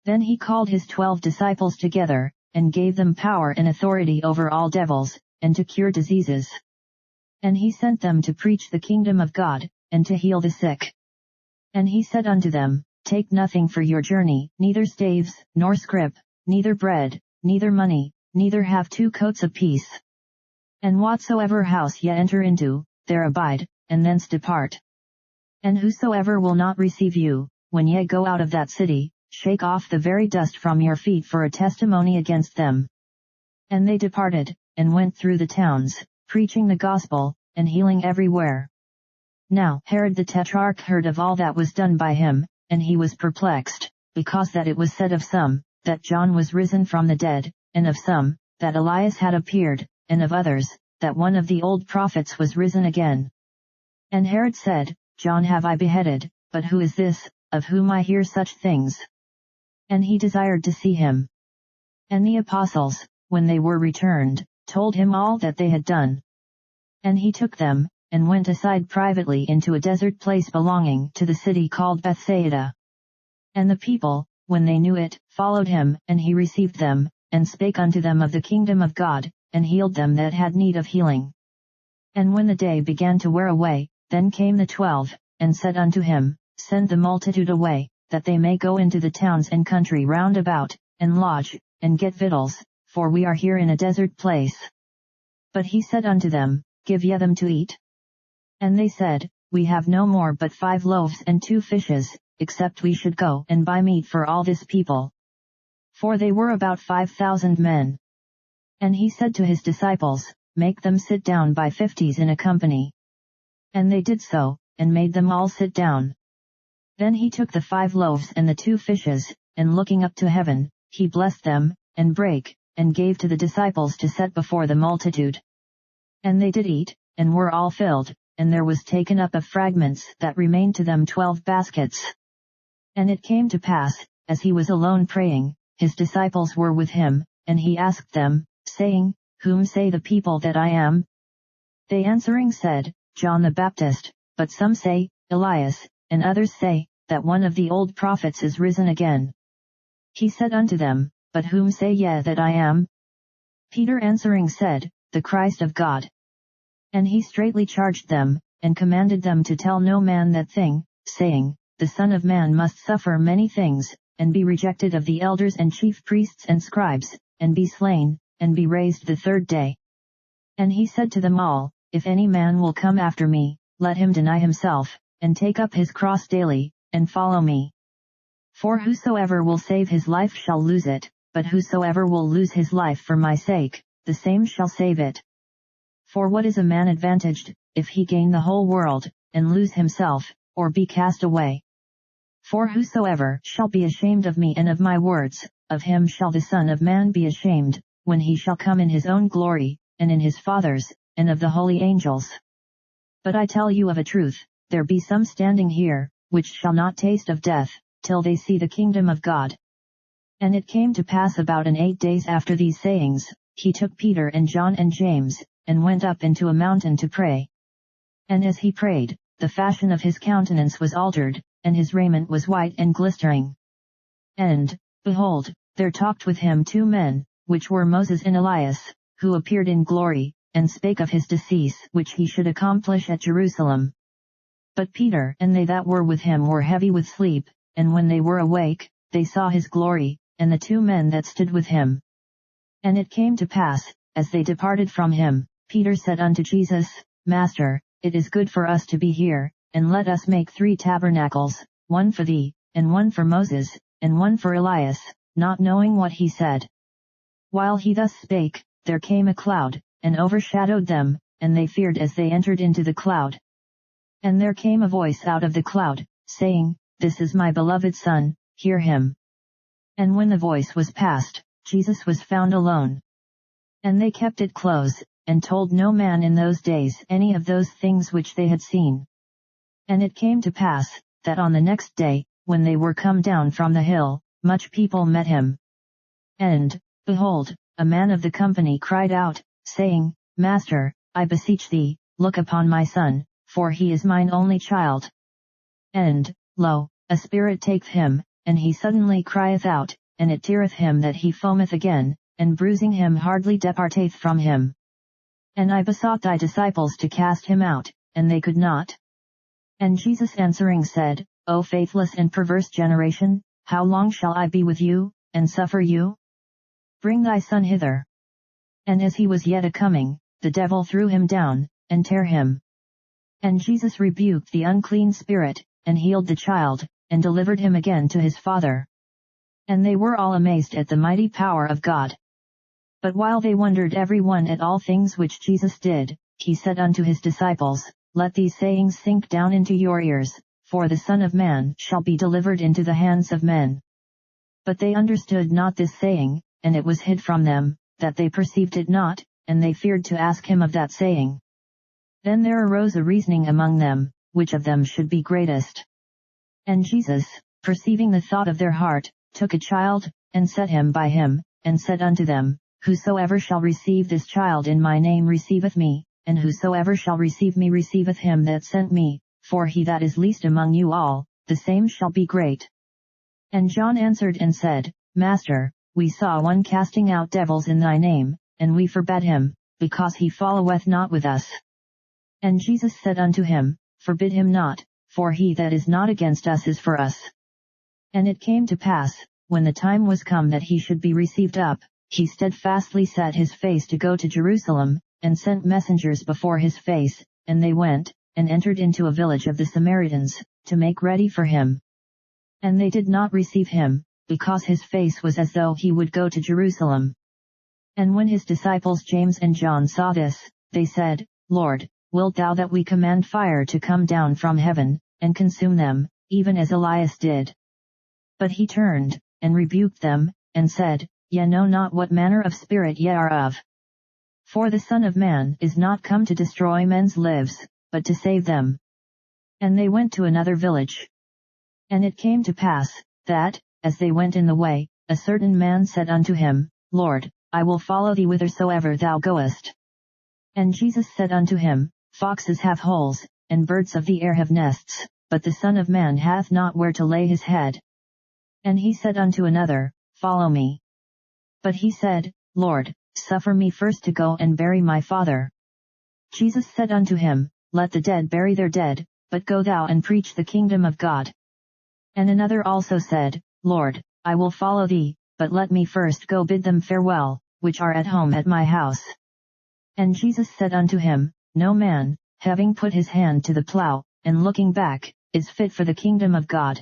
Then he called his 12 disciples together, and gave them power and authority over all devils, and to cure diseases. And he sent them to preach the kingdom of God, and to heal the sick. And he said unto them, Take nothing for your journey, neither staves, nor scrip, neither bread, neither money, neither have 2 coats apiece. And whatsoever house ye enter into, there abide, and thence depart. And whosoever will not receive you, when ye go out of that city, shake off the very dust from your feet for a testimony against them. And they departed, and went through the towns, preaching the gospel, and healing everywhere. Now Herod the Tetrarch heard of all that was done by him, and he was perplexed, because that it was said of some, that John was risen from the dead, and of some, that Elias had appeared, and of others, that one of the old prophets was risen again. And Herod said, John have I beheaded, but who is this, of whom I hear such things? And he desired to see him. And the apostles, when they were returned, told him all that they had done. And he took them, and went aside privately into a desert place belonging to the city called Bethsaida. And the people, when they knew it, followed him, and he received them, and spake unto them of the kingdom of God, and healed them that had need of healing. And when the day began to wear away, then came the 12, and said unto him, Send the multitude away, that they may go into the towns and country round about, and lodge, and get victuals, for we are here in a desert place. But he said unto them, Give ye them to eat. And they said, We have no more but 5 loaves and 2 fishes, except we should go and buy meat for all this people. For they were about 5,000 men. And he said to his disciples, Make them sit down by 50s in a company. And they did so, and made them all sit down. Then he took the 5 loaves and the 2 fishes, and looking up to heaven, he blessed them, and brake, and gave to the disciples to set before the multitude. And they did eat, and were all filled, and there was taken up of fragments that remained to them 12 baskets. And it came to pass, as he was alone praying, his disciples were with him, and he asked them, saying, Whom say the people that I am? They answering said, John the Baptist, but some say, Elias, and others say, that one of the old prophets is risen again. He said unto them, But whom say ye that I am? Peter answering said, The Christ of God. And he straitly charged them, and commanded them to tell no man that thing, saying, The Son of Man must suffer many things, and be rejected of the elders and chief priests and scribes, and be slain, and be raised the 3rd day. And he said to them all, If any man will come after me, let him deny himself, and take up his cross daily, and follow me. For whosoever will save his life shall lose it, but whosoever will lose his life for my sake, the same shall save it. For what is a man advantaged, if he gain the whole world, and lose himself, or be cast away? For whosoever shall be ashamed of me and of my words, of him shall the Son of Man be ashamed, when he shall come in his own glory, and in his Father's, and of the holy angels. But I tell you of a truth, there be some standing here, which shall not taste of death, till they see the kingdom of God. And it came to pass about 8 days after these sayings, he took Peter and John and James, and went up into a mountain to pray. And as he prayed, the fashion of his countenance was altered, and his raiment was white and glistering. And, behold, there talked with him 2 men, which were Moses and Elias, who appeared in glory, and spake of his decease which he should accomplish at Jerusalem. But Peter and they that were with him were heavy with sleep, and when they were awake, they saw his glory, and the 2 men that stood with him. And it came to pass, as they departed from him, Peter said unto Jesus, Master, it is good for us to be here, and let us make 3 tabernacles, one for thee, and one for Moses, and one for Elias, not knowing what he said. While he thus spake, there came a cloud, and overshadowed them, and they feared as they entered into the cloud. And there came a voice out of the cloud, saying, This is my beloved Son, hear him. And when the voice was past, Jesus was found alone. And they kept it close, and told no man in those days any of those things which they had seen. And it came to pass, that on the next day, when they were come down from the hill, much people met him. And, behold, a man of the company cried out, saying, Master, I beseech thee, look upon my son, for he is mine only child. And, lo, a spirit taketh him, and he suddenly crieth out, and it teareth him that he foameth again, and bruising him hardly departeth from him. And I besought thy disciples to cast him out, and they could not. And Jesus answering said, O faithless and perverse generation, how long shall I be with you, and suffer you? Bring thy son hither. And as he was yet a-coming, the devil threw him down, and tare him. And Jesus rebuked the unclean spirit, and healed the child, and delivered him again to his father. And they were all amazed at the mighty power of God. But while they wondered every one at all things which Jesus did, he said unto his disciples, Let these sayings sink down into your ears, for the Son of Man shall be delivered into the hands of men. But they understood not this saying, and it was hid from them, that they perceived it not, and they feared to ask him of that saying. Then there arose a reasoning among them, which of them should be greatest. And Jesus, perceiving the thought of their heart, took a child, and set him by him, and said unto them, Whosoever shall receive this child in my name receiveth me, and whosoever shall receive me receiveth him that sent me, for he that is least among you all, the same shall be great. And John answered and said, Master, we saw one casting out devils in thy name, and we forbade him, because he followeth not with us. And Jesus said unto him, Forbid him not, for he that is not against us is for us. And it came to pass, when the time was come that he should be received up, he steadfastly set his face to go to Jerusalem, and sent messengers before his face, and they went, and entered into a village of the Samaritans, to make ready for him. And they did not receive him, because his face was as though he would go to Jerusalem. And when his disciples James and John saw this, they said, Lord, wilt thou that we command fire to come down from heaven, and consume them, even as Elias did? But he turned, and rebuked them, and said, Ye know not what manner of spirit ye are of. For the Son of Man is not come to destroy men's lives, but to save them. And they went to another village. And it came to pass, that, as they went in the way, a certain man said unto him, Lord, I will follow thee whithersoever thou goest. And Jesus said unto him, Foxes have holes, and birds of the air have nests, but the Son of Man hath not where to lay his head. And he said unto another, Follow me. But he said, Lord, suffer me first to go and bury my father. Jesus said unto him, Let the dead bury their dead, but go thou and preach the kingdom of God. And another also said, Lord, I will follow thee, but let me first go bid them farewell, which are at home at my house. And Jesus said unto him, No man, having put his hand to the plough, and looking back, is fit for the kingdom of God.